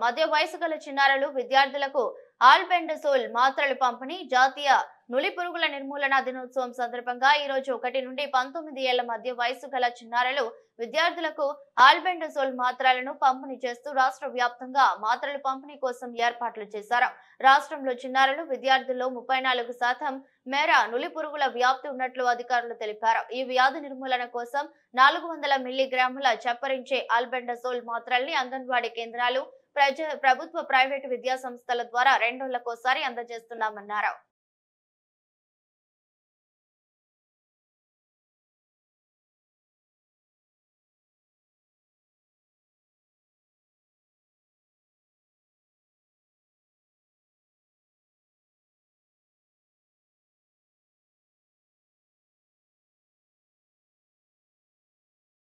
మధ్య వయసు గల చిన్నారులు విద్యార్థులకు ఆల్బెండజోల్ మాత్రలు పంపిణీ జాతీయ నులి పురుగుల నిర్మూలన దినోత్సవం సందర్భంగా ఈ రోజు 1 నుండి 19 ఏళ్ల మధ్య వయసు గల చిన్నారులు విద్యార్థులకు ఆల్బెండజోల్ మాత్రలను పంపిణీ చేస్తూ రాష్ట్ర వ్యాప్తంగా మాత్రలు పంపిణీ కోసం ఏర్పాట్లు చేశారు. రాష్ట్రంలో చిన్నారులు విద్యార్థుల్లో 34% మేర నులి పురుగుల వ్యాప్తి ఉన్నట్లు అధికారులు తెలిపారు. ఈ వ్యాధి నిర్మూలన కోసం 400 మిల్లీగ్రాముల చప్పరించే ఆల్బెండజోల్ మాత్రల్ని అంగన్వాడీ కేంద్రాలు, ప్రభుత్వ ప్రైవేటు విద్యా సంస్థల ద్వారా 2 రోజులకోసారి అందజేస్తున్నామన్నారు.